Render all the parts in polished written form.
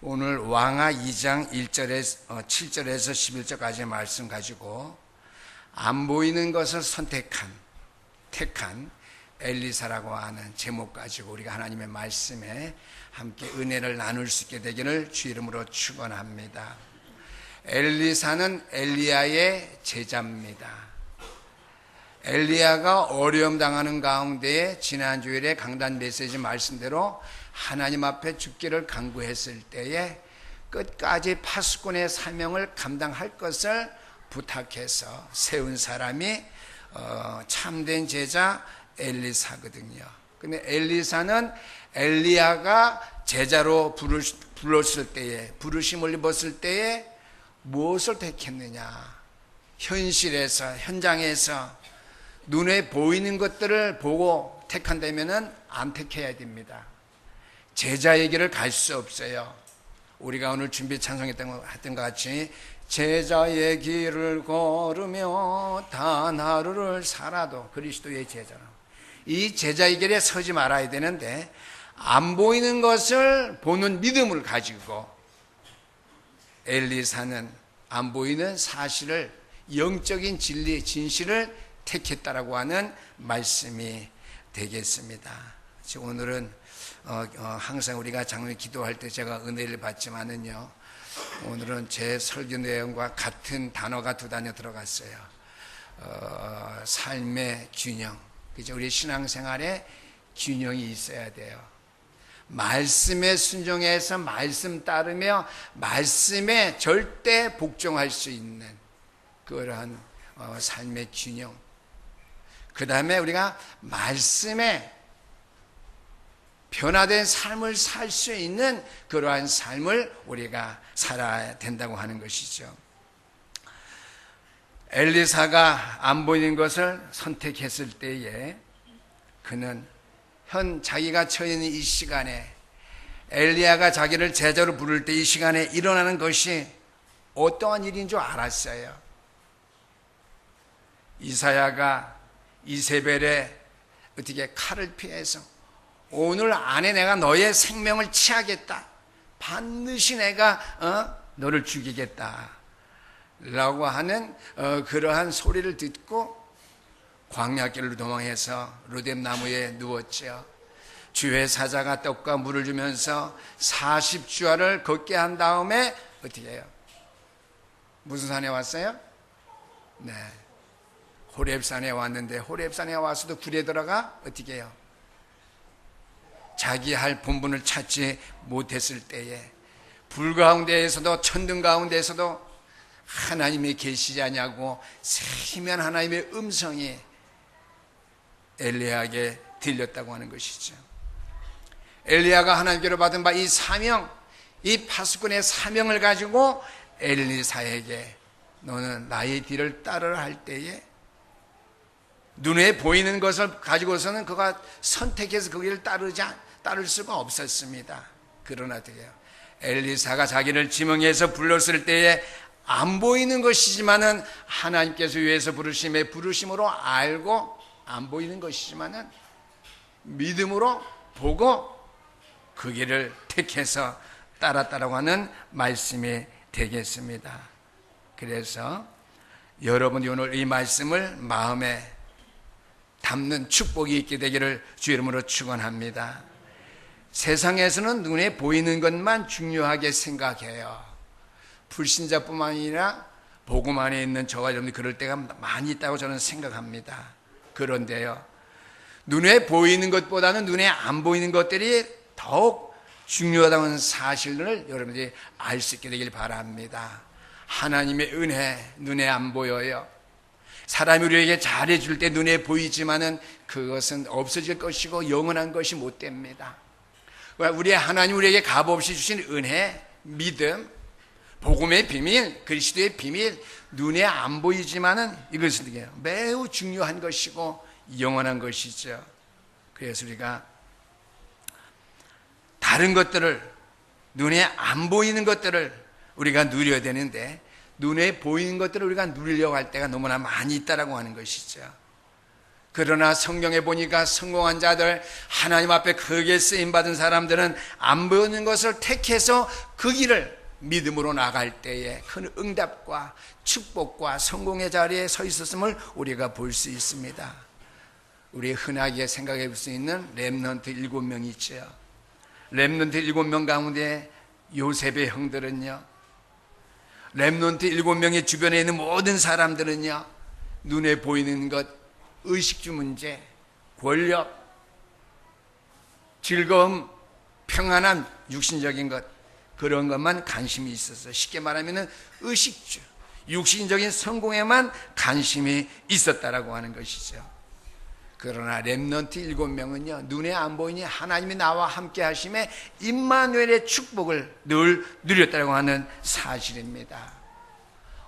오늘 왕하 2장 7절에서 11절까지의 말씀 가지고 안 보이는 것을 택한 엘리사라고 하는 제목 가지고 우리가 하나님의 말씀에 함께 은혜를 나눌 수 있게 되기를 주 이름으로 축원합니다. 엘리사는 엘리야의 제자입니다. 엘리야가 어려움 당하는 가운데 지난 주일에 강단 메시지 말씀대로 하나님 앞에 죽기를 간구했을 때에 끝까지 파수꾼의 사명을 감당할 것을 부탁해서 세운 사람이 참된 제자 엘리사거든요. 근데 엘리사는 엘리야가 제자로 불렀을 때에, 부르심을 입었을 때에 무엇을 택했느냐? 현장에서 눈에 보이는 것들을 보고 택한다면은 안 택해야 됩니다. 제자의 길을 갈 수 없어요. 우리가 오늘 준비 찬송했던 것 같이 제자의 길을 걸으며 단 하루를 살아도 그리스도의 제자로, 이 제자의 길에 서지 말아야 되는데 안 보이는 것을 보는 믿음을 가지고 엘리사는 안 보이는 사실을, 영적인 진리, 진실을 택했다라고 하는 말씀이 되겠습니다. 오늘은 항상 우리가 장로님 기도할 때 제가 은혜를 받지만은요, 오늘은 제 설교 내용과 같은 단어가 두 단어 들어갔어요. 삶의 균형. 그죠? 우리 신앙생활에 균형이 있어야 돼요. 말씀에 순종해서 말씀 따르며 말씀에 절대 복종할 수 있는 그러한 삶의 균형. 그 다음에 우리가 말씀에 변화된 삶을 살 수 있는 그러한 삶을 우리가 살아야 된다고 하는 것이죠. 엘리사가 안 보이는 것을 선택했을 때에 그는 자기가 처해 있는 이 시간에, 엘리야가 자기를 제자로 부를 때 이 시간에 일어나는 것이 어떠한 일인 줄 알았어요. 이사야가 이세벨의 어떻게 칼을 피해서 오늘 안에 내가 너의 생명을 취하겠다, 반드시 내가 너를 죽이겠다 라고 하는 그러한 소리를 듣고 광야길로 도망해서 로뎀 나무에 누웠죠. 주의 사자가 떡과 물을 주면서 40주야를 걷게 한 다음에 어떻게 해요? 무슨 산에 왔어요? 네, 호렙산에 왔는데, 호렙산에 와서도 굴에 들어가 어떻게 해요? 자기 할 본분을 찾지 못했을 때에, 불 가운데에서도 천둥 가운데에서도 하나님이 계시지 않냐고 세미한 하나님의 음성이 엘리야에게 들렸다고 하는 것이죠. 엘리야가 하나님께로 받은 바 이 사명, 이 파수꾼의 사명을 가지고 엘리사에게 너는 나의 뒤를 따르라 할 때에 눈에 보이는 것을 가지고서는 그가 선택해서 그 길을 따를 수가 없었습니다. 그러나 어떻게요? 엘리사가 자기를 지명해서 불렀을 때에 안 보이는 것이지만은 하나님께서 위해서 부르심으로 알고, 안 보이는 것이지만은 믿음으로 보고 그 길을 택해서 따랐다라고 하는 말씀이 되겠습니다. 그래서 여러분이 오늘 이 말씀을 마음에 담는 축복이 있게 되기를 주 이름으로 축원합니다. 세상에서는 눈에 보이는 것만 중요하게 생각해요. 불신자뿐만 아니라 복음 안에 있는 저와 여러분이 그럴 때가 많이 있다고 저는 생각합니다. 그런데요, 눈에 보이는 것보다는 눈에 안 보이는 것들이 더욱 중요하다는 사실을 여러분들이 알 수 있게 되길 바랍니다. 하나님의 은혜, 눈에 안 보여요. 사람이 우리에게 잘해줄 때 눈에 보이지만은 그것은 없어질 것이고 영원한 것이 못 됩니다. 우리 하나님 우리에게 값없이 주신 은혜, 믿음, 복음의 비밀, 그리스도의 비밀, 눈에 안 보이지만은 이것은 매우 중요한 것이고 영원한 것이죠. 그래서 우리가 다른 것들을, 눈에 안 보이는 것들을 우리가 누려야 되는데 눈에 보이는 것들을 우리가 누리려고 할 때가 너무나 많이 있다라고 하는 것이죠. 그러나 성경에 보니까 성공한 자들, 하나님 앞에 크게 쓰임받은 사람들은 안 보이는 것을 택해서 그 길을 믿음으로 나갈 때에 큰 응답과 축복과 성공의 자리에 서 있었음을 우리가 볼 수 있습니다. 우리 흔하게 생각해 볼 수 있는 렘넌트 7명이 있죠. 렘넌트 7명 가운데 요셉의 형들은요, 렘넌트 7명의 주변에 있는 모든 사람들은요, 눈에 보이는 것, 의식주 문제, 권력, 즐거움, 평안한 육신적인 것, 그런 것만 관심이 있었어요. 쉽게 말하면 의식주, 육신적인 성공에만 관심이 있었다라고 하는 것이죠. 그러나 렘넌트 7명은요, 눈에 안 보이니 하나님이 나와 함께 하심에 임마누엘의 축복을 늘 누렸다고 하는 사실입니다.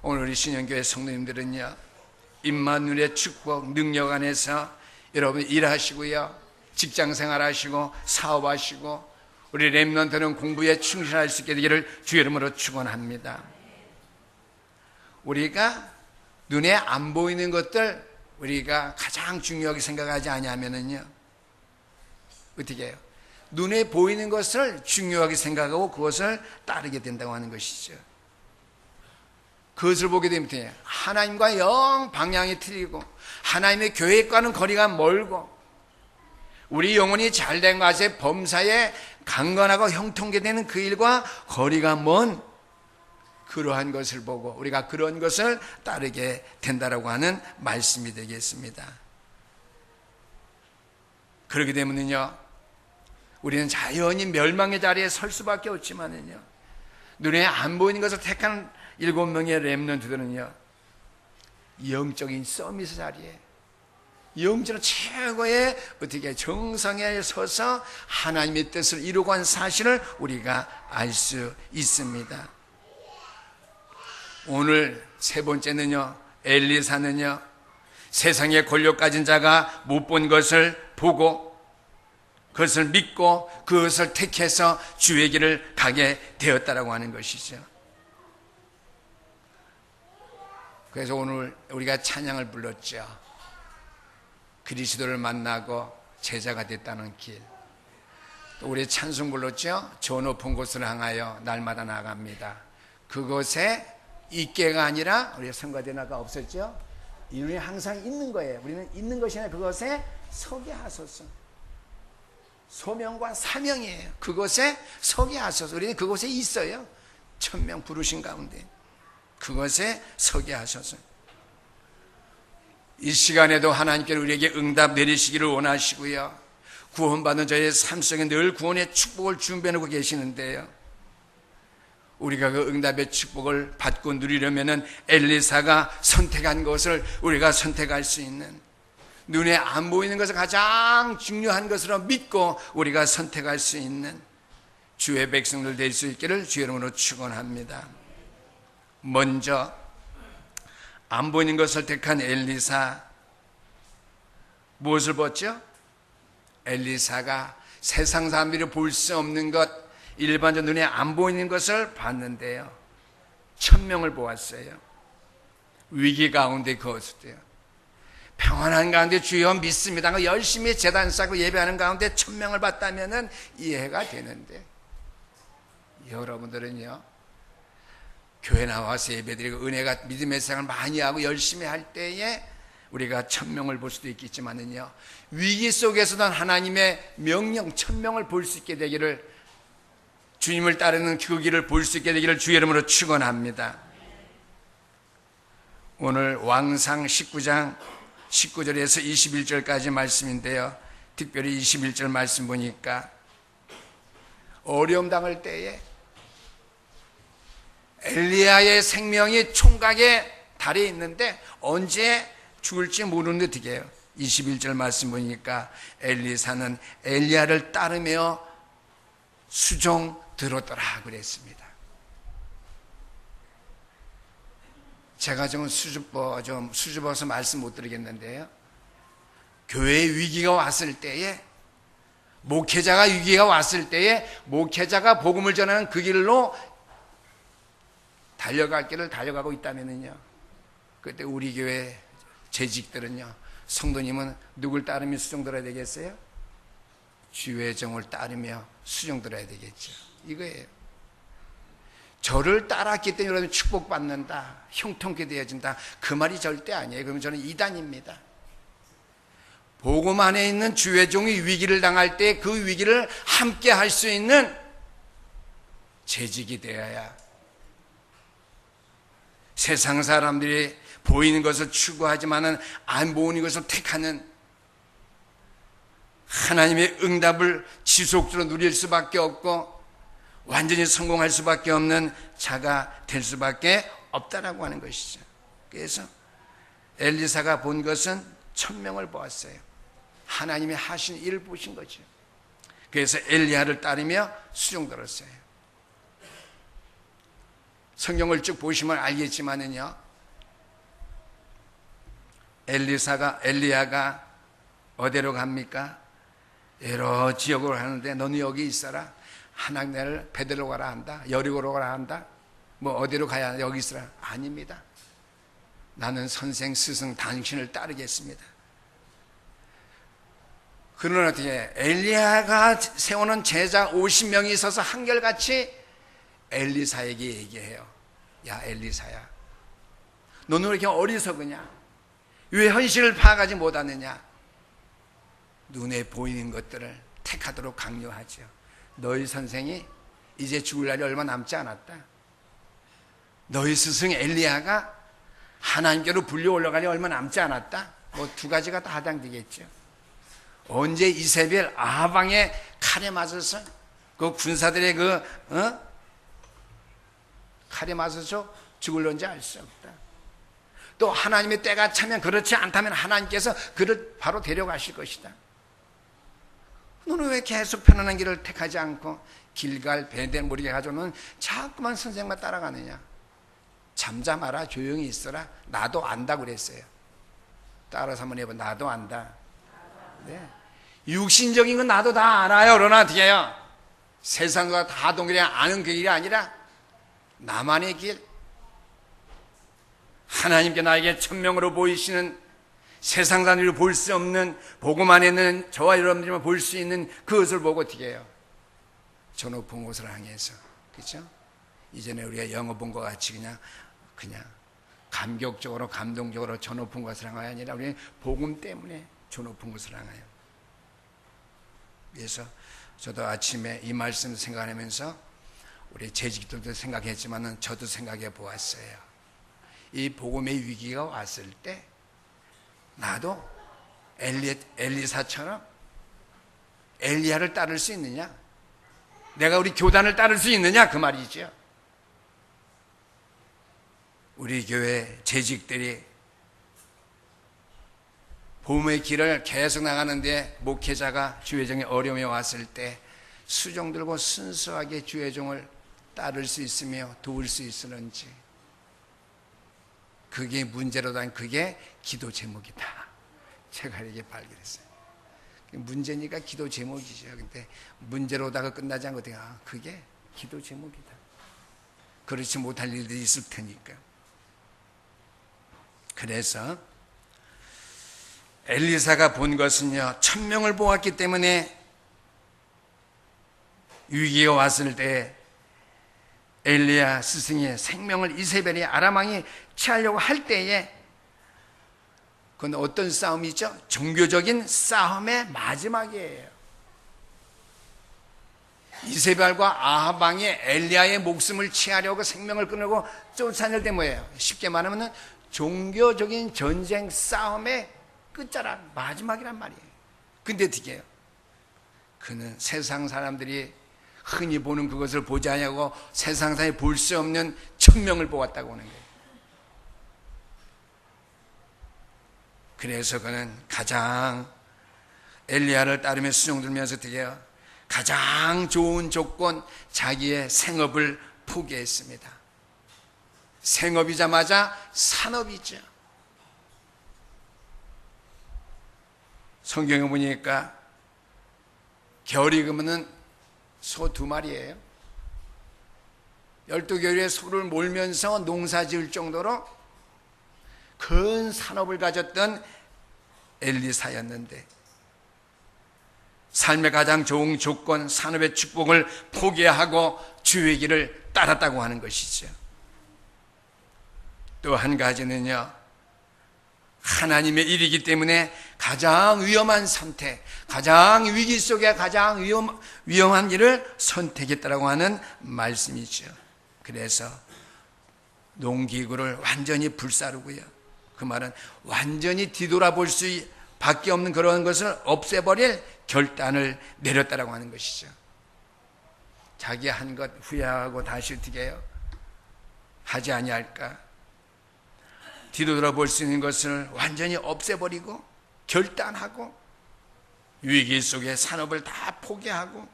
오늘 우리 신영교회 성도님들은요, 임마누엘의 축복, 능력 안에서 여러분 일하시고요, 직장생활 하시고 사업하시고, 우리 렘넌트는 공부에 충실할 수 있게 되기를 주의 이름으로 축원합니다. 우리가 눈에 안 보이는 것들 우리가 가장 중요하게 생각하지 않으면은요, 어떻게 해요? 눈에 보이는 것을 중요하게 생각하고 그것을 따르게 된다고 하는 것이죠. 그것을 보게 되면 돼요. 하나님과 영 방향이 틀리고 하나님의 계획과는 거리가 멀고 우리 영혼이 잘된 것에 범사에 강건하고 형통케 되는 그 일과 거리가 먼 그러한 것을 보고 우리가 그런 것을 따르게 된다라고 하는 말씀이 되겠습니다. 그렇게 되면요, 우리는 자연히 멸망의 자리에 설 수밖에 없지만은요, 눈에 안 보이는 것을 택한 7명의 렘넌트들은요, 영적인 서밋 자리에, 영적으로 최고의 어떻게 정상에 서서 하나님의 뜻을 이루고 한 사실을 우리가 알 수 있습니다. 오늘 세 번째는요, 엘리사는요, 세상의 권력 가진 자가 못 본 것을 보고 그것을 믿고 그것을 택해서 주의 길을 가게 되었다라고 하는 것이죠. 그래서 오늘 우리가 찬양을 불렀죠. 그리스도를 만나고 제자가 됐다는 길. 또 우리 찬송 불렀죠. 저 높은 곳을 향하여 날마다 나갑니다. 그곳에 있게가 아니라 우리가 성가대나가 없었죠. 우리는 항상 있는 거예요. 우리는 있는 것이 아니라 그것에 서게 하소서. 소명과 사명이에요. 그곳에 서게 하소서. 우리는 그곳에 있어요. 1000명 부르신 가운데 그것에 서게 하소서. 이 시간에도 하나님께서 우리에게 응답 내리시기를 원하시고요, 구원받은 저의 삶 속에 늘 구원의 축복을 준비해 놓고 계시는데요, 우리가 그 응답의 축복을 받고 누리려면 엘리사가 선택한 것을 우리가 선택할 수 있는, 눈에 안 보이는 것을 가장 중요한 것으로 믿고 우리가 선택할 수 있는 주의 백성들 될 수 있기를 주의 이름으로 축원합니다. 먼저 안 보이는 것을 택한 엘리사, 무엇을 봤죠? 엘리사가 세상 사람들이 볼 수 없는 것, 일반적 눈에 안 보이는 것을 봤는데요, 1000명을 보았어요. 위기 가운데 그었을 때요, 평안한 가운데 주여 믿습니다, 열심히 제단 쌓고 예배하는 가운데 1000명을 봤다면 이해가 되는데, 여러분들은요, 교회 나와서 예배드리고 은혜가 믿음의 생활을 많이 하고 열심히 할 때에 우리가 1000명을 볼 수도 있겠지만은요, 위기 속에서도 하나님의 명령 1000명을 볼 수 있게 되기를, 주님을 따르는 그 길을 볼 수 있게 되기를 주의 이름으로 축원합니다. 오늘 왕상 19장 19절에서 21절까지 말씀인데요, 특별히 21절 말씀 보니까 어려움 당할 때에 엘리야의 생명이 총각의 달에 있는데 언제 죽을지 모르는데 어떻게 해요? 21절 말씀 보니까 엘리사는 엘리야를 따르며 수종 들었더라 그랬습니다. 제가 좀 수줍어서 말씀 못 드리겠는데요, 교회에 위기가 왔을 때에, 목회자가 위기가 왔을 때에 목회자가 복음을 전하는 그 길로 달려갈 길을 달려가고 있다면요, 그때 우리 교회 재직들은요, 성도님은 누굴 따르며 수종들어야 되겠어요? 주의 종을 따르며 수종들어야 되겠죠. 이거예요. 저를 따랐기 때문에 여러분 축복받는다, 형통케 되어진다, 그 말이 절대 아니에요. 그러면 저는 이단입니다. 복음 안에 있는 주의 종이 위기를 당할 때 그 위기를 함께 할 수 있는 재직이 되어야, 세상 사람들이 보이는 것을 추구하지만은 안 보이는 것을 택하는, 하나님의 응답을 지속적으로 누릴 수밖에 없고 완전히 성공할 수밖에 없는 자가 될 수밖에 없다라고 하는 것이죠. 그래서 엘리사가 본 것은 천명을 보았어요. 하나님이 하신 일을 보신 거죠. 그래서 엘리야를 따르며 수종들었어요. 성경을 쭉 보시면 알겠지만은요, 엘리야가 어디로 갑니까? 여러 지역으로 가는데 너는 여기 있어라. 하나님 나를 베들로 가라 한다. 여리고로 가라 한다. 뭐 어디로 가야 여기 있으라. 아닙니다. 나는 선생 스승 당신을 따르겠습니다. 그러나 어떻게 엘리야가 세우는 제자 50명이 있어서 한결같이 엘리사에게 얘기해요. 야 엘리사야, 너는 왜 이렇게 어리석으냐? 왜 현실을 파악하지 못하느냐? 눈에 보이는 것들을 택하도록 강요하죠. 너희 선생이 이제 죽을 날이 얼마 남지 않았다. 너희 스승 엘리야가 하나님께로 불려 올라가니 얼마 남지 않았다. 뭐 두 가지가 다 해당되겠죠. 언제 이세벨 아하방의 칼에 맞아서 그 군사들의 칼에 맞아서 죽을런지 알 수 없다. 또 하나님의 때가 차면, 그렇지 않다면 하나님께서 그를 바로 데려가실 것이다. 너는 왜 계속 편안한 길을 택하지 않고 길갈 베델 모르게 가지고는 자꾸만 선생만 따라가느냐? 잠잠하라, 조용히 있어라. 나도 안다 그랬어요. 따라서 한번 해봐. 나도 안다. 네. 육신적인 건 나도 다 알아요. 그러나 어떻게 해요? 세상과 다 동일해 아는 그 길이 아니라 나만의 길, 하나님께 나에게 천명으로 보이시는, 세상 사람들이 볼 수 없는 복음 안에 있는 저와 여러분들만 볼 수 있는 그것을 보고 어떻게 해요? 저 높은 곳을 향해서, 그렇죠? 이전에 우리가 영어 본 것 같이 그냥 감격적으로 감동적으로 저 높은 곳을 향하여 아니라 우리는 복음 때문에 저 높은 곳을 향하여. 그래서 저도 아침에 이 말씀 생각하면서 우리 재직들도 생각했지만은 저도 생각해 보았어요. 이 복음의 위기가 왔을 때 나도 엘리사처럼 엘리야를 따를 수 있느냐? 내가 우리 교단을 따를 수 있느냐? 그 말이죠. 우리 교회 재직들이 복음의 길을 계속 나가는데 목회자가 주의종의 어려움이 왔을 때 수종 들고 순수하게 주의종을 따를 수 있으며 도울 수 있을는지, 그게 문제로다. 그게 기도 제목이다. 제가 이렇게 발견했어요. 문제니까 기도 제목이죠. 근데 문제로다가 끝나지 않고 그게 기도 제목이다. 그렇지 못할 일들이 있을 테니까. 그래서 엘리사가 본 것은요, 천명을 보았기 때문에 위기가 왔을 때 엘리야 스승의 생명을 이세벨이 아람 왕이 취하려고 할 때에, 그건 어떤 싸움이죠? 종교적인 싸움의 마지막이에요. 이세벨과 아합 왕이 엘리야의 목숨을 취하려고 생명을 끊으려고 쫓아낼 때 뭐예요? 쉽게 말하면 종교적인 전쟁 싸움의 끝자락, 마지막이란 말이에요. 근데 어떻게 해요? 그는 세상 사람들이 흔히 보는 그것을 보지 않냐고 세상 사람이 볼 수 없는 천명을 보았다고 하는 거예요. 그래서 그는 가장 엘리야를 따르며 수종들면서 어떻게 해요? 가장 좋은 조건, 자기의 생업을 포기했습니다. 생업이자마자 산업이죠. 성경에 보니까 겨울이 그러면 소 2마리예요. 12개월의 소를 몰면서 농사 지을 정도로 큰 산업을 가졌던 엘리사였는데 삶의 가장 좋은 조건, 산업의 축복을 포기하고 주의 길을 따랐다고 하는 것이죠. 또 한 가지는요, 하나님의 일이기 때문에 가장 위험한 선택, 가장 위기 속에 가장 위험한 일을 선택했다라고 하는 말씀이죠. 그래서 농기구를 완전히 불사르고요, 그 말은 완전히 뒤돌아볼 수밖에 없는 그런 것을 없애버릴 결단을 내렸다라고 하는 것이죠. 자기 한 것 후회하고 다시 어떻게 해요? 하지 아니할까? 뒤돌아볼 수 있는 것을 완전히 없애버리고 결단하고 위기 속에 산업을 다 포기하고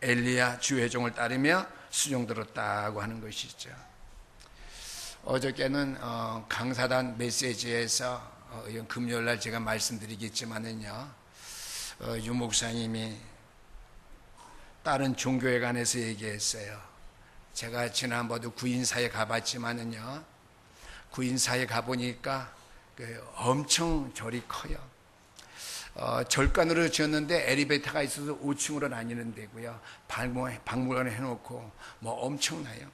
엘리야 주의 종을 따르며 수종들었다고 하는 것이죠. 어저께는 강사단 메시지에서 금요일날 제가 말씀드리겠지만은요, 유 목사님이 다른 종교에 관해서 얘기했어요. 제가 지난번도 구인사에 가봤지만은요, 구인사에 가보니까 엄청 절이 커요. 절간으로 지었는데 엘리베이터가 있어서 5층으로 나뉘는 데고요, 박물관에 해놓고 뭐 엄청나요.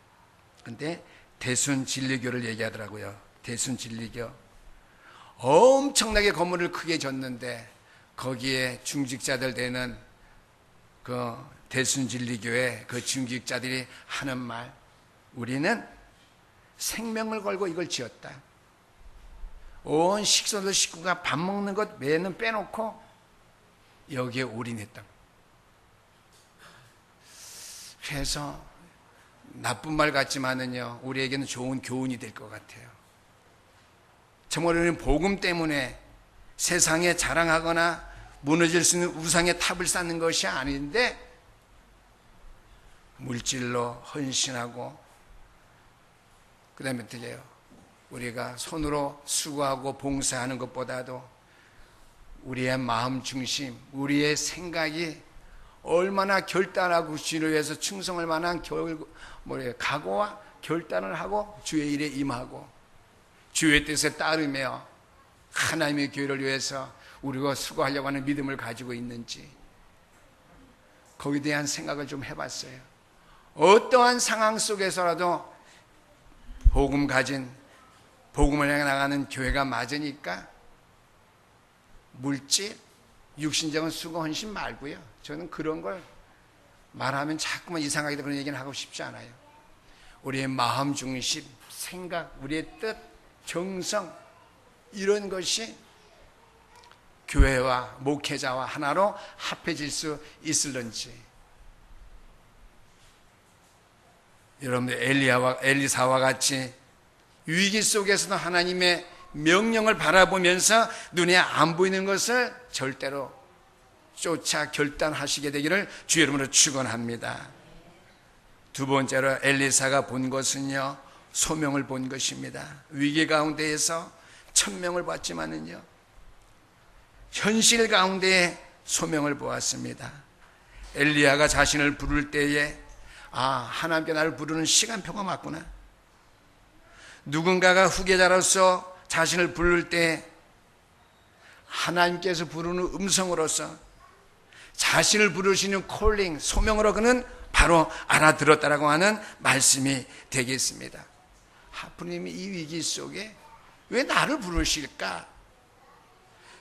근데 대순진리교를 얘기하더라고요. 대순진리교 엄청나게 건물을 크게 졌는데 거기에 중직자들 되는 그 대순진리교회 그 중직자들이 하는 말, 우리는 생명을 걸고 이걸 지었다. 온 식소들 식구가 밥 먹는 것 외에는 빼놓고 여기에 올인했다. 그래서 나쁜 말 같지만은요, 우리에게는 좋은 교훈이 될 것 같아요. 정말 우리는 복음 때문에 세상에 자랑하거나 무너질 수 있는 우상의 탑을 쌓는 것이 아닌데 물질로 헌신하고, 그 다음에 어떻게 해요? 우리가 손으로 수고하고 봉사하는 것보다도 우리의 마음 중심, 우리의 생각이 얼마나 결단하고 주를 위해서 충성할 만한 각오와 결단을 하고 주의 일에 임하고 주의 뜻에 따르며 하나님의 교회를 위해서 우리가 수고하려고 하는 믿음을 가지고 있는지, 거기에 대한 생각을 좀 해봤어요. 어떠한 상황 속에서라도 복음을 향해 나가는 교회가 맞으니까 물질, 육신적인 수고 헌신 말고요, 저는 그런 걸 말하면 자꾸만 이상하게 그런 얘기는 하고 싶지 않아요. 우리의 마음 중심, 생각, 우리의 뜻, 정성, 이런 것이 교회와 목회자와 하나로 합해질 수 있을런지. 여러분들 엘리사와 같이 위기 속에서도 하나님의 명령을 바라보면서 눈에 안 보이는 것을 절대로 쫓아 결단하시게 되기를 주 이름으로 축원합니다. 두 번째로 엘리사가 본 것은요, 소명을 본 것입니다. 위기 가운데에서 천명을 봤지만은요, 현실 가운데에 소명을 보았습니다. 엘리야가 자신을 부를 때에 하나님께 나를 부르는 시간표가 맞구나. 누군가가 후계자로서 자신을 부를 때 하나님께서 부르는 음성으로서 자신을 부르시는 콜링, 소명으로 그는 바로 알아들었다라고 하는 말씀이 되겠습니다. 하프님이 이 위기 속에 왜 나를 부르실까?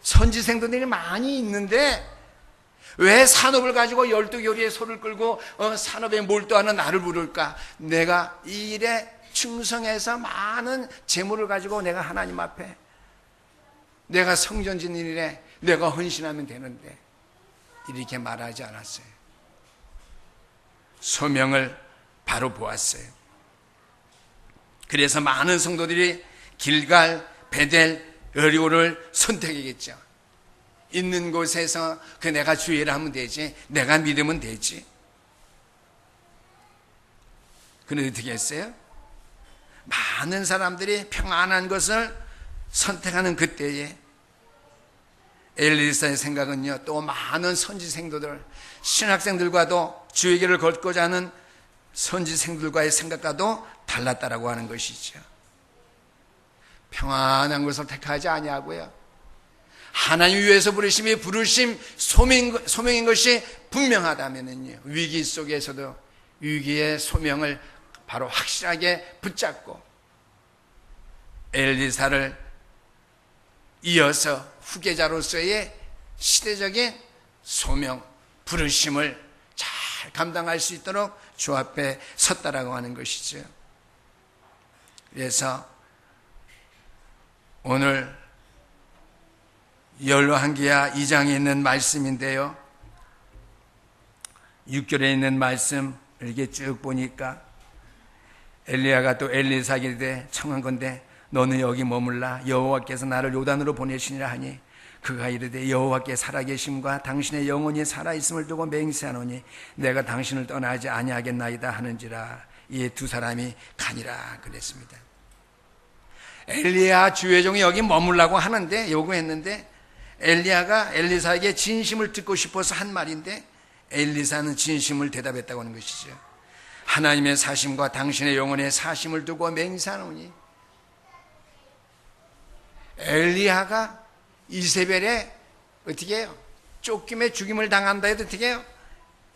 선지생들이 많이 있는데 왜 산업을 가지고 12교리의 소를 끌고 산업에 몰두하는 나를 부를까? 내가 이 일에 충성해서 많은 재물을 가지고 내가 하나님 앞에 내가 성전 짓는 일에 내가 헌신하면 되는데 이렇게 말하지 않았어요. 소명을 바로 보았어요. 그래서 많은 성도들이 길갈, 베델, 여리고를 선택하겠죠. 있는 곳에서 내가 주의를 하면 되지, 내가 믿으면 되지. 그런데 어떻게 했어요? 많은 사람들이 평안한 것을 선택하는 그때에 엘리사의 생각은요, 또 많은 선지생도들, 신학생들과도 주의 길을 걷고자 하는 선지생들과의 생각과도 달랐다라고 하는 것이죠. 평안한 것을 택하지 아니하고요, 하나님 위해서 부르심이 부르심 소명인 것이 분명하다면요, 위기 속에서도 위기의 소명을 바로 확실하게 붙잡고 엘리사를 이어서 후계자로서의 시대적인 소명, 부르심을 잘 감당할 수 있도록 주 앞에 섰다라고 하는 것이죠. 그래서 오늘 열왕기하 2장에 있는 말씀인데요, 6절에 있는 말씀 이렇게 쭉 보니까 엘리야가 또 엘리사에게 청한 건데, 너는 여기 머물라. 여호와께서 나를 요단으로 보내시니라 하니, 그가 이르되 여호와께 살아계심과 당신의 영혼이 살아있음을 두고 맹세하노니 내가 당신을 떠나지 아니하겠나이다 하는지라. 이 두 사람이 가니라 그랬습니다. 엘리야 주의 종이 여기 머물라고 하는데, 요구했는데, 엘리야가 엘리사에게 진심을 듣고 싶어서 한 말인데, 엘리사는 진심을 대답했다고 하는 것이죠. 하나님의 사심과 당신의 영혼의 사심을 두고 맹세하노니. 엘리야가 이세벨에 어떻게 해요? 쫓김에 죽임을 당한다 해도 어떻게 해요?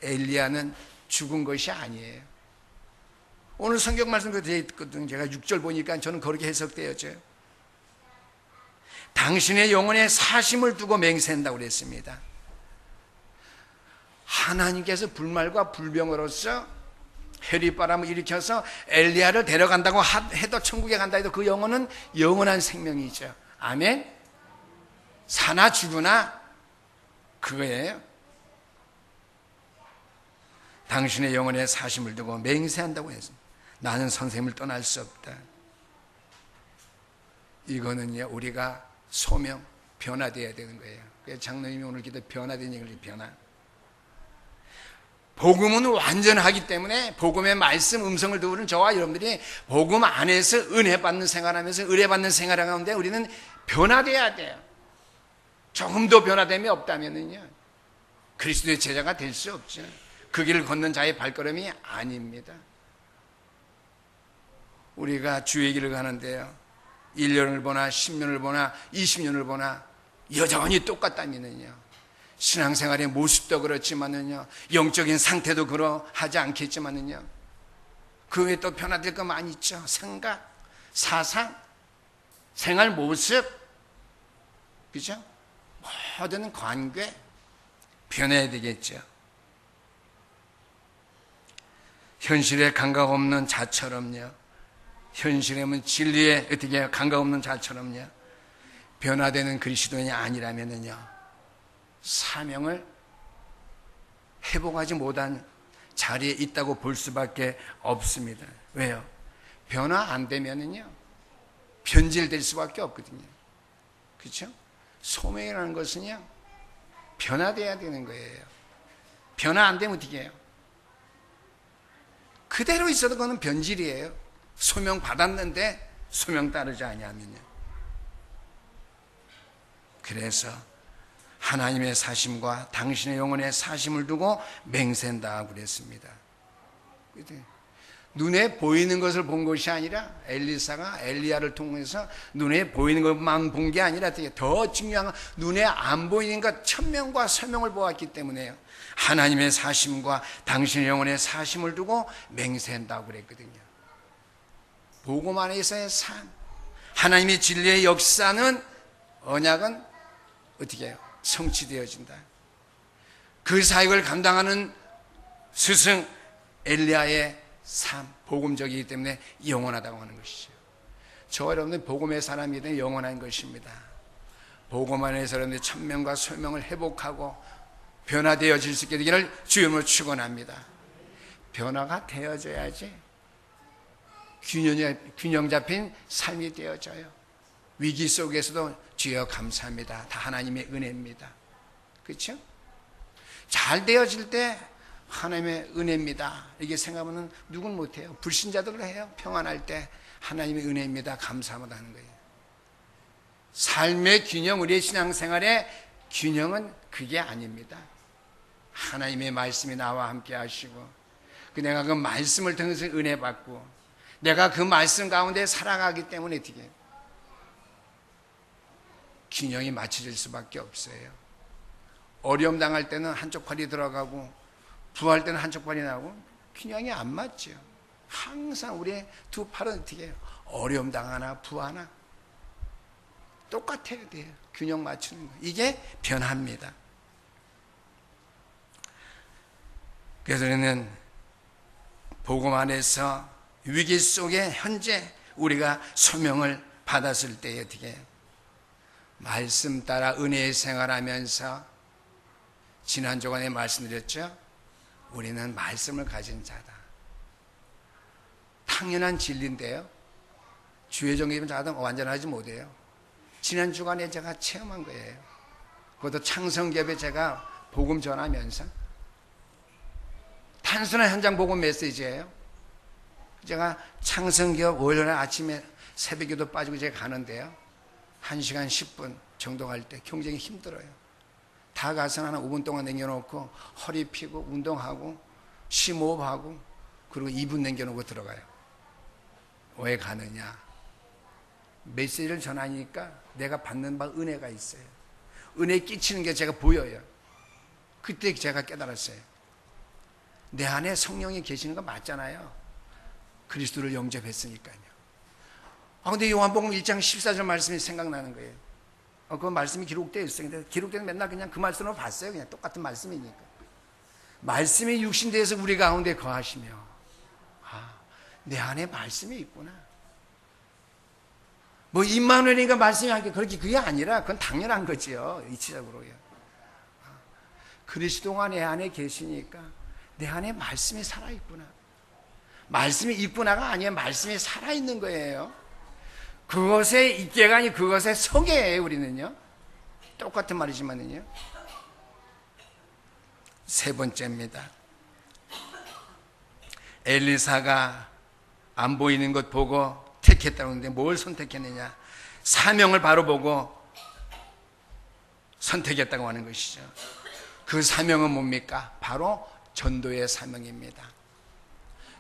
엘리야는 죽은 것이 아니에요. 오늘 성경 말씀도 되어 있거든요. 제가 6절 보니까 저는 그렇게 해석되어져요. 당신의 영혼의 사심을 두고 맹세한다고 그랬습니다. 하나님께서 불말과 불병으로서 해리바람을 일으켜서 엘리야를 데려간다고 해도, 천국에 간다 해도 그 영혼은 영원한 생명이죠. 아멘. 사나 죽으나 그거예요. 당신의 영혼의 사심을 두고 맹세한다고 했습니다. 나는 선생님을 떠날 수 없다. 이거는요, 우리가 소명, 변화되어야 되는 거예요. 그래서 장로님이 오늘 기도 변화된 얘기를, 변화. 복음은 완전하기 때문에 복음의 말씀, 음성을 듣는 저와 여러분들이 복음 안에서 은혜 받는 생활하면서 은혜 받는 생활을 하는데 우리는 변화돼야 돼요. 조금도 변화됨이 없다면요, 그리스도의 제자가 될 수 없죠. 그 길을 걷는 자의 발걸음이 아닙니다. 우리가 주의 길을 가는데요, 1년을 보나 10년을 보나 20년을 보나 여전히 똑같다면요, 신앙생활의 모습도 그렇지만은요, 영적인 상태도 그러하지 않겠지만은요, 그 외에 또 변화될 거 많이 있죠. 생각, 사상, 생활 모습, 그죠? 모든 관계 변해야 되겠죠. 현실에 감각 없는 자처럼요, 현실에는 진리에 어떻게 감각 없는 자처럼요, 변화되는 그리스도인이 아니라면은요, 사명을 회복하지 못한 자리에 있다고 볼 수밖에 없습니다. 왜요? 변화 안 되면은요, 변질될 수밖에 없거든요. 그렇죠? 소명이라는 것은요, 변화돼야 되는 거예요. 변화 안 되면 어떻게 해요? 그대로 있어도 그거는 변질이에요. 소명 받았는데 소명 따르지 아니하면요. 그래서 하나님의 사심과 당신의 영혼의 사심을 두고 맹세한다 그랬습니다. 눈에 보이는 것을 본 것이 아니라, 엘리사가 엘리야를 통해서 눈에 보이는 것만 본 게 아니라 더 중요한 건 눈에 안 보이는 것, 천명과 서명을 보았기 때문에요, 하나님의 사심과 당신의 영혼의 사심을 두고 맹세한다고 그랬거든요. 복음 안에서의 삶, 하나님의 진리의 역사는, 언약은 어떻게 해요? 성취되어진다. 그 사역을 감당하는 스승 엘리야의 삶, 복음적이기 때문에 영원하다고 하는 것이죠. 저와 여러분들 복음의 사람이 되면 영원한 것입니다. 복음 안에서 여러분들 천명과 소명을 회복하고 변화되어질 수 있게 되기를 주님으로 축원합니다. 변화가 되어져야지 균형 잡힌 삶이 되어져요. 위기 속에서도 주여 감사합니다, 다 하나님의 은혜입니다. 그렇죠? 잘 되어질 때 하나님의 은혜입니다, 이렇게 생각하면 누군 못해요. 불신자들도 해요. 평안할 때 하나님의 은혜입니다, 감사합니다 하는 거예요. 삶의 균형, 우리의 신앙생활의 균형은 그게 아닙니다. 하나님의 말씀이 나와 함께 하시고, 내가 그 말씀을 통해서 은혜 받고, 내가 그 말씀 가운데 살아가기 때문에 어떻게 해요? 균형이 맞춰질 수밖에 없어요. 어려움 당할 때는 한쪽 팔이 들어가고 부할 때는 한쪽 팔이 나오고 균형이 안 맞죠. 항상 우리의 두 팔은 어떻게 해요? 어려움 당하나 부하나 똑같아야 돼요. 균형 맞추는 거. 이게 변화입니다. 그래서 우리는 복음 안에서 위기 속에 현재 우리가 소명을 받았을 때에 어떻게 해요? 말씀 따라 은혜의 생활하면서 지난 주간에 말씀드렸죠? 우리는 말씀을 가진 자다. 당연한 진리인데요. 주의 종교는 자도 완전하지 못해요. 지난 주간에 제가 체험한 거예요. 그것도 창성기업에 제가 복음 전하면서 단순한 현장 복음 메시지예요. 제가 창성기업 월요일 아침에 새벽에도 빠지고 제가 가는데요. 1시간 10분 정도 갈 때 굉장히 힘들어요. 다 가서 한 5분 동안 남겨놓고 허리 펴고 운동하고 심호흡하고 그리고 2분 남겨놓고 들어가요. 왜 가느냐? 메시지를 전하니까 내가 받는 바 은혜가 있어요. 은혜 끼치는 게 제가 보여요. 그때 제가 깨달았어요. 내 안에 성령이 계시는 거 맞잖아요. 그리스도를 영접했으니까요. 근데 요한복음 1장 14절 말씀이 생각나는 거예요. 그 말씀이 기록되어 있어요. 근데 기록되는 맨날 그냥 그 말씀으로 봤어요. 그냥 똑같은 말씀이니까. 말씀이 육신되어서 우리 가운데 거하시며, 내 안에 말씀이 있구나. 뭐 임마누엘이니까 말씀이 하게 그게 아니라 그건 당연한 거지요. 이치적으로요. 그리스도가 내 안에 계시니까 내 안에 말씀이 살아있구나. 말씀이 있구나가 아니에요. 말씀이 살아있는 거예요. 그것에 있게가 아니 그것에 서게예요. 우리는요. 똑같은 말이지만은요. 세 번째입니다. 엘리사가 안 보이는 것 보고 택했다고 하는데 뭘 선택했느냐? 사명을 바로 보고 선택했다고 하는 것이죠. 그 사명은 뭡니까? 바로 전도의 사명입니다.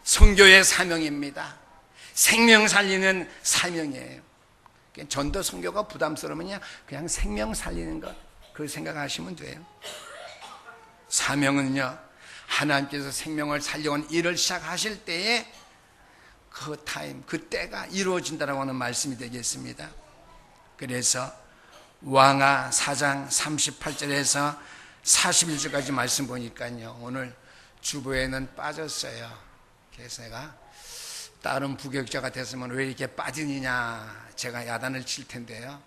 선교의 사명입니다. 생명 살리는 사명이에요. 전도 선교가 부담스러우면 그냥 생명 살리는 것, 그걸 생각하시면 돼요. 사명은요, 하나님께서 생명을 살려온 일을 시작하실 때에 그 타임, 그 때가 이루어진다라고 하는 말씀이 되겠습니다. 그래서 왕하 4장 38절에서 41절까지 말씀 보니까요, 오늘 주보에는 빠졌어요. 그래서 내가 다른 부격자가 됐으면 왜 이렇게 빠지느냐 제가 야단을 칠 텐데요.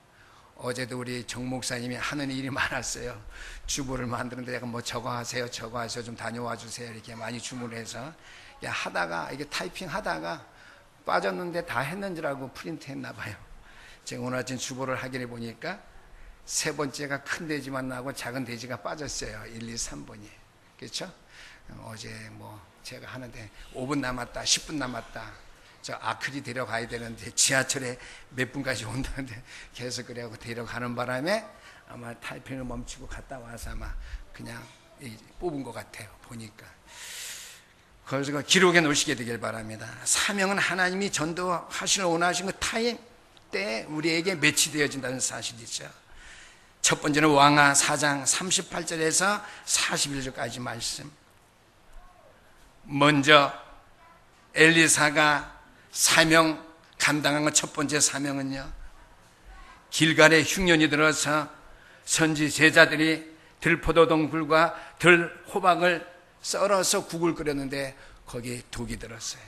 어제도 우리 정 목사님이 하는 일이 많았어요. 주보를 만드는데 제가 뭐 저거 하세요 좀 다녀와 주세요 이렇게 많이 주문을 해서 하다가 이게 타이핑 하다가 빠졌는데 다 했는 줄 알고 프린트 했나 봐요. 제가 오늘 아침 주보를 확인해 보니까 세 번째가 큰 돼지만 나고 작은 돼지가 빠졌어요. 1, 2, 3번이. 그렇죠? 어제 뭐 제가 하는데 5분 남았다 10분 남았다 저 아크리 데려가야 되는데 지하철에 몇 분까지 온다는데 계속 그래갖고 데려가는 바람에 아마 타이핑을 멈추고 갔다 와서 아마 그냥 뽑은 것 같아요. 보니까. 그래서 기록해 놓으시게 되길 바랍니다. 사명은 하나님이 전도하시는 원하신 그 타임 때 우리에게 매치되어진다는 사실이죠. 첫 번째는 왕하 4장 38절에서 41절까지 말씀. 먼저 엘리사가 사명 감당한 것 첫 번째 사명은요, 길갈에 흉년이 들어서 선지 제자들이 들포도동 굴과 들호박을 썰어서 국을 끓였는데 거기에 독이 들었어요.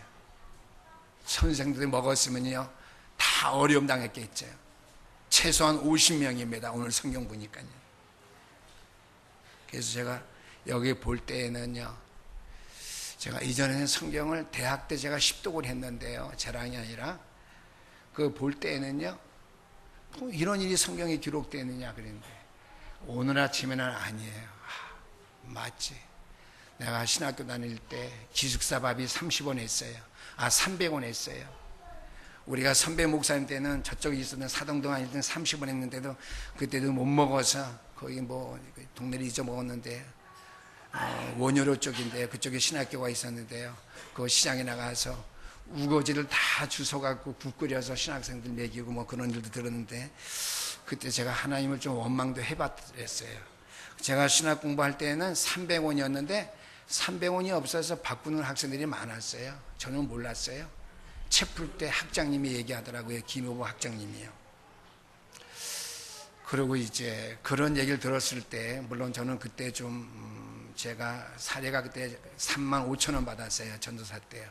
선생들이 먹었으면요 다 어려움 당했겠죠. 최소한 50명입니다 오늘 성경 보니까요. 그래서 제가 여기 볼 때에는요, 제가 이전에는 성경을 대학 때 제가 십독을 했는데요, 자랑이 아니라 그 볼 때에는요 뭐 이런 일이 성경에 기록되어 있느냐 그랬는데 오늘 아침에는 아니에요. 맞지. 내가 신학교 다닐 때 기숙사 밥이 30원 했어요. 300원 했어요. 우리가 선배 목사님 때는 저쪽에 있었던 사동동 아니던 30원 했는데도 그때도 못 먹어서 거기 뭐 동네를 잊어먹었는데 원효로 쪽인데 그쪽에 신학교가 있었는데요. 그 시장에 나가서 우거지를 다 주워갖고 국 끓여서 신학생들 먹이고 뭐 그런 일도 들었는데 그때 제가 하나님을 좀 원망도 해봤어요. 제가 신학 공부할 때는 300원이었는데 300원이 없어서 바꾸는 학생들이 많았어요. 저는 몰랐어요. 책 풀 때 학장님이 얘기하더라고요. 김효보 학장님이요. 그리고 이제 그런 얘기를 들었을 때, 물론 저는 그때 좀 제가 사례가 그때 35,000원 받았어요. 전도사 때요.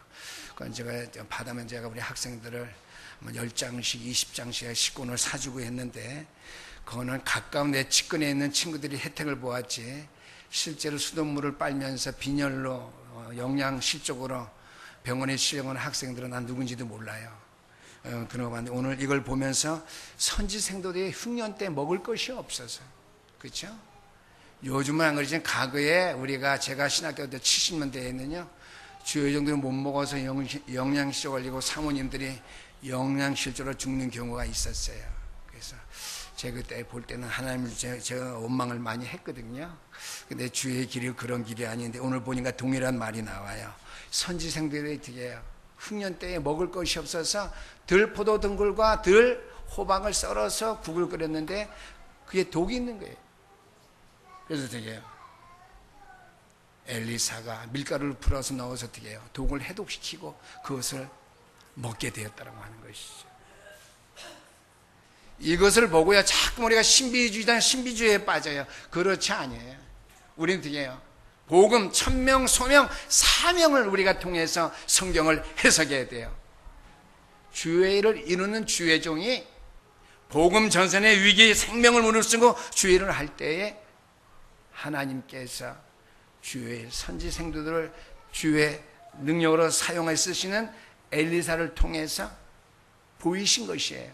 그건 제가 받으면 제가 우리 학생들을 10장씩 20장씩 식권을 사주고 했는데, 그거는 가까운 내 측근에 있는 친구들이 혜택을 보았지, 실제로 수돗물을 빨면서 빈혈로 영양실적으로 병원에 실려온 학생들은 난 누군지도 몰라요. 그러고 오늘 이걸 보면서 선지생도들이 흉년 때 먹을 것이 없어서, 그렇죠? 요즘은 안 그러지만 과거에 제가 신학교 때 70년대에는요, 주요 정도는 못 먹어서 영양실조 걸리고 사모님들이 영양실조로 죽는 경우가 있었어요. 그래서 제가 그때 볼 때는 하나님을 제가 원망을 많이 했거든요. 근데 주의 길이 그런 길이 아닌데 오늘 보니까 동일한 말이 나와요. 선지생들이 어떻게 해요? 흉년 때에 먹을 것이 없어서 들포도 등굴과 들 호박을 썰어서 국을 끓였는데 그게 독이 있는 거예요. 그래서 어떻게 해요? 엘리사가 밀가루를 풀어서 넣어서 어떻게 해요? 독을 해독시키고 그것을 먹게 되었다고 하는 것이죠. 이것을 보고요, 자꾸 우리가 신비주의에 빠져요. 그렇지 아니에요. 우리는 어떻게 해요? 복음, 천명, 소명, 사명을 우리가 통해서 성경을 해석해야 돼요. 주의 일을 이루는 주의 종이 복음 전선의 위기에 생명을 무릅쓰고 주의 일을 할 때에 하나님께서 주의 일, 선지 생도들을 주의 능력으로 사용해 쓰시는 엘리사를 통해서 보이신 것이에요.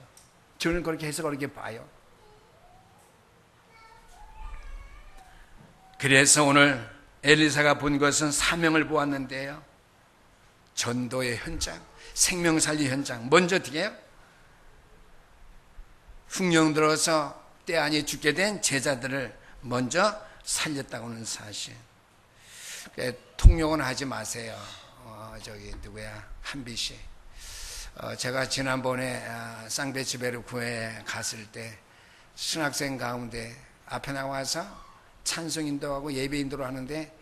저는 그렇게 해서 그렇게 봐요. 그래서 오늘 엘리사가 본 것은 사명을 보았는데요, 전도의 현장, 생명살리 현장. 먼저 어떻게 해요? 흉령 들어서 때 안에 죽게 된 제자들을 먼저 살렸다고 하는 사실. 통역은 하지 마세요. 한비씨. 제가 지난번에 상베츠베르 구에 갔을 때 신학생 가운데 앞에 나와서 찬송 인도하고 예배 인도를 하는데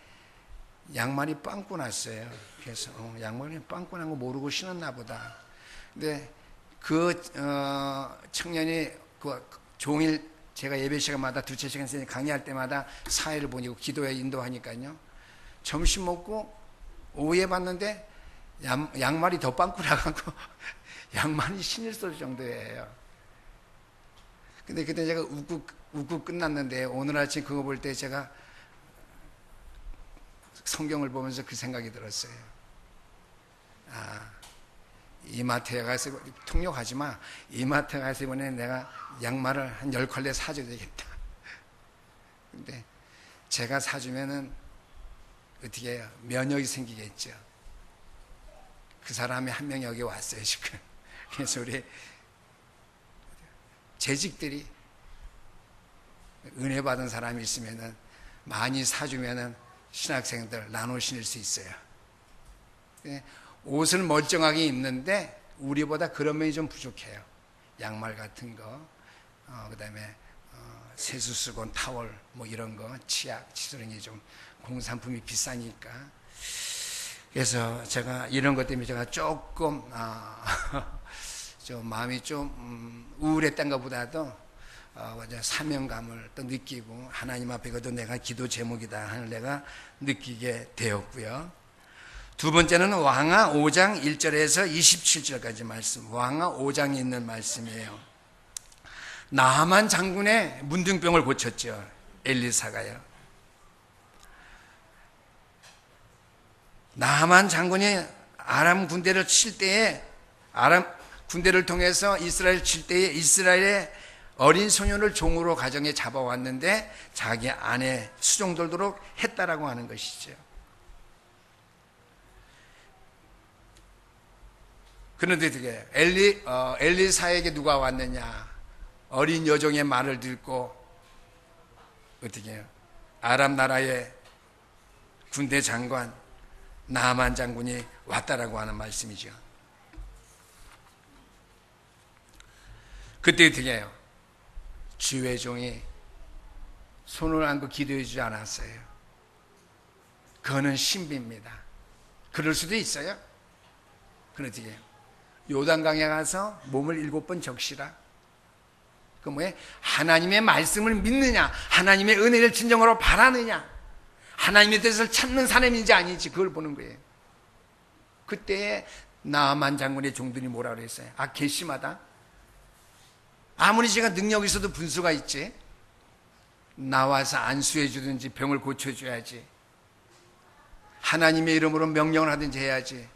양말이 빵꾸 났어요. 그래서 양말이 빵꾸 난 거 모르고 신었나 보다. 근데 그 청년이 그 종일 제가 예배 시간마다 2-3시간 강의할 때마다 사회를 보니고 기도에 인도하니까요, 점심 먹고 오후에 봤는데 양말이 더 빵꾸 나가고 양말이 신을 쏠 정도예요. 근데 그때 제가 웃고 끝났는데 오늘 아침 그거 볼 때 제가 성경을 보면서 그 생각이 들었어요. 이마트에 가서, 통역하지 마, 이마트에 가서 이번에 내가 양말을 한 10켤레 사줘야 되겠다. 근데 제가 사주면은 어떻게 해요? 면역이 생기겠죠. 그 사람이 한 명이 여기 왔어요 지금. 그래서 우리 재직들이 은혜 받은 사람이 있으면은 많이 사주면은 신학생들 나눠 신을 수 있어요. 옷을 멀쩡하게 입는데 우리보다 그런 면이 좀 부족해요. 양말 같은 거, 그다음에 세수수건, 타월 뭐 이런 거, 치약, 칫솔이 좀 공산품이 비싸니까. 그래서 제가 이런 것 때문에 제가 조금 좀 마음이 좀 우울했던 것보다도 사명감을 또 느끼고 하나님 앞에 그것도 내가 기도 제목이다 하는 내가 느끼게 되었고요. 두 번째는 왕하 5장 1절에서 27절까지 말씀, 왕하 5장에 있는 말씀이에요. 나하만 장군의 문둥병을 고쳤죠, 엘리사가요. 나하만 장군이 아람 군대를 칠 때에, 아람 군대를 통해서 이스라엘 칠 때에 이스라엘의 어린 소년을 종으로 가정에 잡아왔는데 자기 아내 수종돌도록 했다라고 하는 것이죠. 그런데 어떻게 엘리사에게 누가 왔느냐? 어린 여종의 말을 듣고 어떻게 해요? 아람 나라의 군대 장관 나하만 장군이 왔다라고 하는 말씀이죠. 그때 어떻게 해요? 주의 종이 손을 안고 기도해 주지 않았어요. 그거는 신비입니다. 그럴 수도 있어요. 그럼 어떻게 해요? 요단강에 가서 몸을 7번 적시라. 그 뭐예요? 하나님의 말씀을 믿느냐, 하나님의 은혜를 진정으로 바라느냐, 하나님의 뜻을 찾는 사람인지 아닌지 그걸 보는 거예요. 그때에 나아만 장군의 종들이 뭐라 그랬어요? 아, 괘씸하다. 아무리 제가 능력이 있어도 분수가 있지. 나와서 안수해 주든지 병을 고쳐줘야지. 하나님의 이름으로 명령을 하든지 해야지.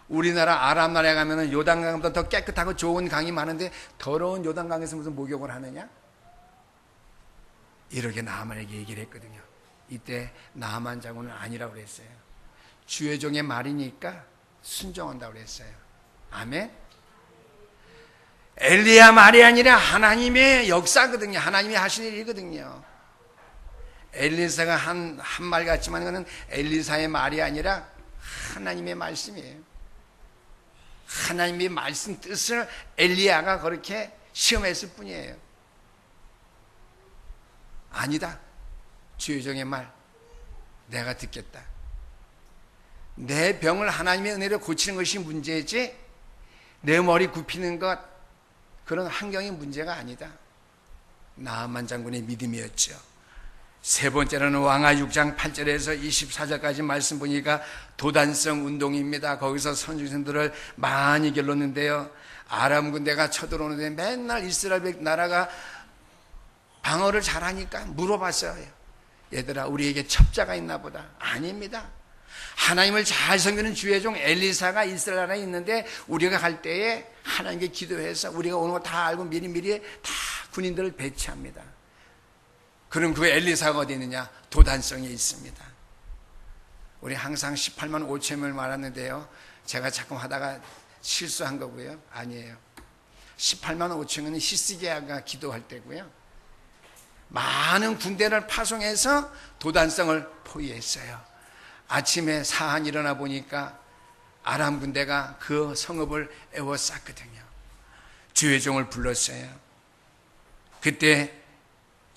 우리나라 아랍 나라에 가면은 요단강보다 더 깨끗하고 좋은 강이 많은데 더러운 요단강에서 무슨 목욕을 하느냐? 이렇게 나아만에게 얘기를 했거든요. 이때 나아만 장군은 아니라고 그랬어요. 주의 종의 말이니까 순종한다고 그랬어요. 아멘. 엘리야 말이 아니라 하나님의 역사거든요. 하나님이 하시는 일이거든요. 엘리사가 한 말 같지만 이거는 엘리사의 말이 아니라 하나님의 말씀이에요. 하나님의 말씀 뜻을 엘리야가 그렇게 시험했을 뿐이에요. 아니다. 주의 종의 말 내가 듣겠다. 내 병을 하나님의 은혜로 고치는 것이 문제지 내 머리 굽히는 것 그런 환경이 문제가 아니다. 나아만 장군의 믿음이었죠. 세 번째로는 왕하 6장 8절에서 24절까지 말씀 보니까 도단성 운동입니다. 거기서 선지자들을 많이 길렀는데요. 아람 군대가 쳐들어오는데 맨날 이스라엘 나라가 방어를 잘하니까 물어봤어요. 얘들아, 우리에게 첩자가 있나 보다. 아닙니다. 하나님을 잘 섬기는 주의 종 엘리사가 이스라엘 나라에 있는데 우리가 갈 때에 하나님께 기도해서 우리가 오는 거 다 알고 미리미리 다 군인들을 배치합니다. 그럼 그 엘리사가 어디 있느냐? 도단성에 있습니다. 우리 항상 18만 5천명을 말하는데요. 제가 자꾸 하다가 실수한 거고요. 아니에요. 18만 5천명은 히스기야가 기도할 때고요. 많은 군대를 파송해서 도단성을 포위했어요. 아침에 사한 일어나 보니까 아람 군대가 그 성읍을 에워쌌거든요. 주의 종을 불렀어요. 그때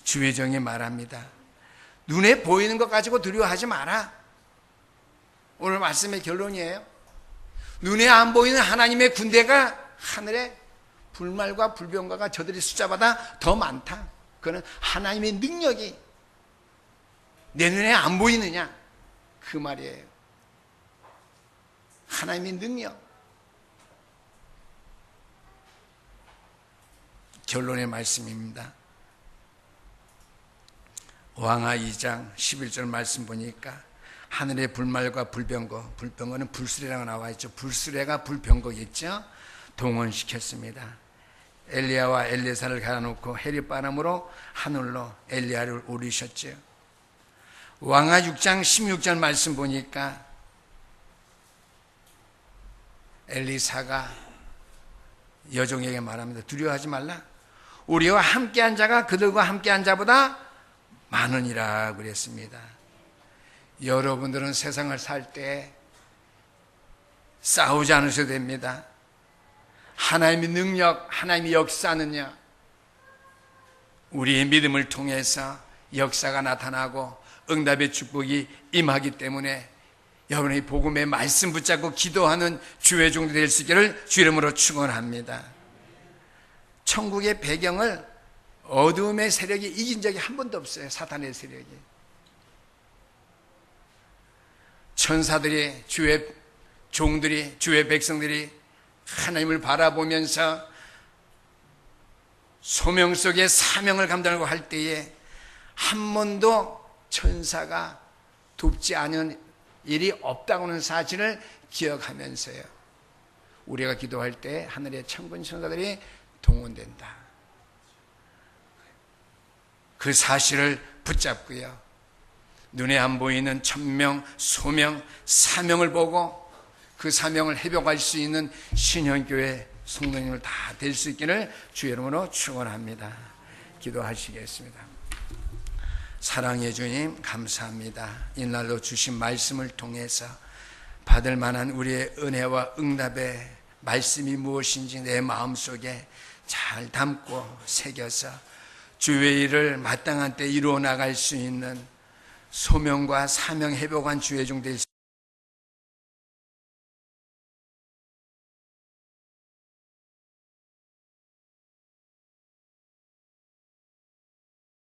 주의 종이 말합니다. 눈에 보이는 것 가지고 두려워하지 마라. 오늘 말씀의 결론이에요. 눈에 안 보이는 하나님의 군대가 하늘에 불말과 불병과가 저들의 숫자보다 더 많다. 그거는 하나님의 능력이 내 눈에 안 보이느냐 그 말이에요. 하나님의 능력. 결론의 말씀입니다. 왕하 2장 11절 말씀 보니까 하늘의 불말과 불병거, 불병거는 불수레라고 나와 있죠. 불수레가 불병거겠죠. 동원시켰습니다. 엘리야와 엘리사를 갈아놓고 해리바람으로 하늘로 엘리야를 올리셨죠. 왕하 6장 16절 말씀 보니까 엘리사가 여종에게 말합니다. 두려워하지 말라. 우리와 함께한 자가 그들과 함께한 자보다 많으니라 그랬습니다. 여러분들은 세상을 살 때 싸우지 않으셔도 됩니다. 하나님의 능력, 하나님의 역사는요, 우리의 믿음을 통해서 역사가 나타나고 응답의 축복이 임하기 때문에 여러분의 복음의 말씀 붙잡고 기도하는 주의 종도 될 수 있기를 주 이름으로 축원합니다. 천국의 배경을 어둠의 세력이 이긴 적이 한 번도 없어요. 사탄의 세력이. 천사들이, 주의 종들이, 주의 백성들이 하나님을 바라보면서 소명 속에 사명을 감당하고 할 때에 한 번도 천사가 돕지 않은 일이 없다고는 사실을 기억하면서요, 우리가 기도할 때 하늘의 천군 천사들이 동원된다. 그 사실을 붙잡고요, 눈에 안 보이는 천명, 소명, 사명을 보고 그 사명을 해벽할 수 있는 신현교회 성도님을 다 될 수 있기를 주의 이름으로 축원합니다. 기도하시겠습니다. 사랑의 주님, 감사합니다. 이날로 주신 말씀을 통해서 받을 만한 우리의 은혜와 응답의 말씀이 무엇인지 내 마음속에 잘 담고 새겨서 주의 일을 마땅한 때 이루어 나갈 수 있는 소명과 사명 회복한 주의 종 될 수